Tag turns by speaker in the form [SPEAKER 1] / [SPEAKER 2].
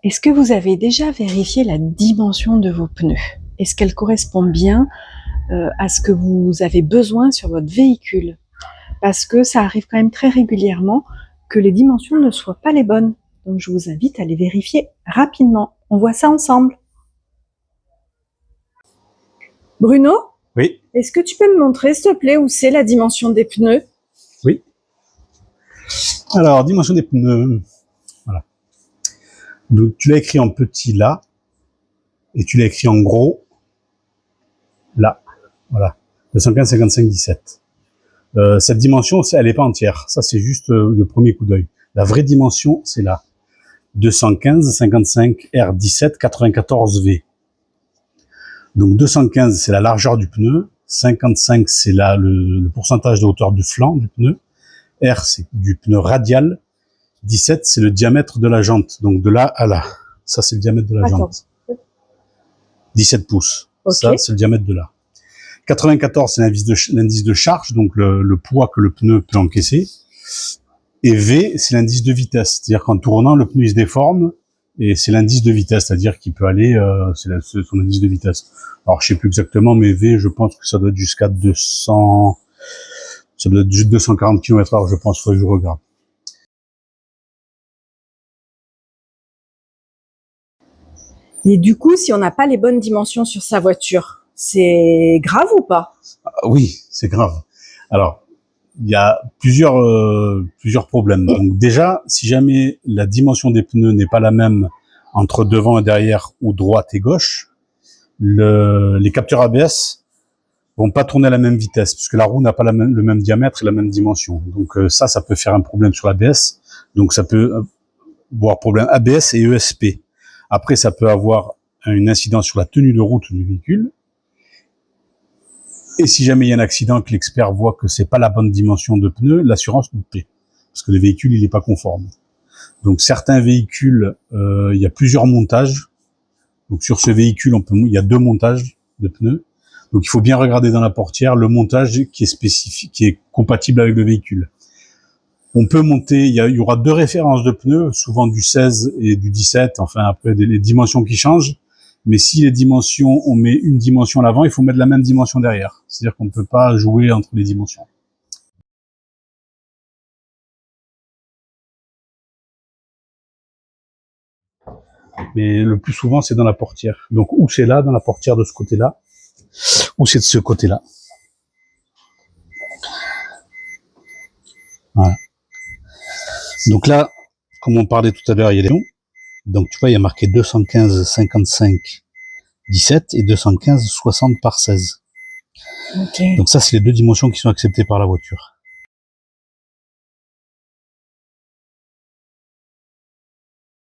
[SPEAKER 1] Est-ce que vous avez déjà vérifié la dimension de vos pneus? Est-ce qu'elle correspond bien à ce que vous avez besoin sur votre véhicule? Parce que ça arrive quand même très régulièrement que les dimensions ne soient pas les bonnes. Donc je vous invite à les vérifier rapidement. On voit ça ensemble. Bruno?
[SPEAKER 2] Oui.
[SPEAKER 1] Est-ce que tu peux me montrer, s'il te plaît, où c'est la dimension des pneus?
[SPEAKER 2] Oui. Alors, dimension des pneus. Voilà. Donc, tu l'as écrit en petit là, et tu l'as écrit en gros là. Voilà. 215, 55, 17. Cette dimension, elle n'est pas entière. Ça, c'est juste le premier coup d'œil. La vraie dimension, c'est là. 215, 55, R17, 94 V. Donc 215, c'est la largeur du pneu. 55, c'est le pourcentage de hauteur du flanc du pneu. R, c'est du pneu radial. 17, c'est le diamètre de la jante. Donc de là à là. Ça, c'est le diamètre de la jante. 17 pouces. Okay. Ça, c'est le diamètre de là. 94, c'est l'indice de charge, donc le poids que le pneu peut encaisser. Et V, c'est l'indice de vitesse. C'est-à-dire qu'en tournant, le pneu il se déforme. Et c'est l'indice de vitesse, c'est-à-dire qu'il peut aller, c'est son indice de vitesse. Alors, je sais plus exactement, mais V, je pense que ça doit être jusqu'à 200, ça doit être juste 240 km/h, je pense, faut que je regarde.
[SPEAKER 1] Et du coup, si on n'a pas les bonnes dimensions sur sa voiture, c'est grave ou pas?
[SPEAKER 2] Oui, c'est grave. Alors, il y a plusieurs problèmes. Donc déjà, si jamais la dimension des pneus n'est pas la même entre devant et derrière ou droite et gauche, les capteurs ABS vont pas tourner à la même vitesse puisque la roue n'a pas le même diamètre et la même dimension. Donc ça peut faire un problème sur l'ABS. Donc ça peut avoir problème ABS et ESP. Après, ça peut avoir une incidence sur la tenue de route du véhicule. Et si jamais il y a un accident que l'expert voit que c'est pas la bonne dimension de pneu, l'assurance nous paie. Parce que le véhicule, il est pas conforme. Donc, certains véhicules, il y a plusieurs montages. Donc, sur ce véhicule, il y a 2 montages de pneus. Donc, il faut bien regarder dans la portière le montage qui est spécifique, qui est compatible avec le véhicule. On peut monter, il y aura 2 références de pneus, souvent du 16 et du 17, enfin, après, les dimensions qui changent. Mais si les dimensions, on met une dimension à l'avant, il faut mettre la même dimension derrière. C'est-à-dire qu'on ne peut pas jouer entre les dimensions. Mais le plus souvent, c'est dans la portière. Donc, ou c'est là, dans la portière de ce côté-là, ou c'est de ce côté-là. Voilà. Donc là, comme on parlait tout à l'heure, il y a des noms. Donc, tu vois, il y a marqué 215, 55, 17 et 215, 60 par 16. Okay. Donc ça, c'est les 2 dimensions qui sont acceptées par la voiture.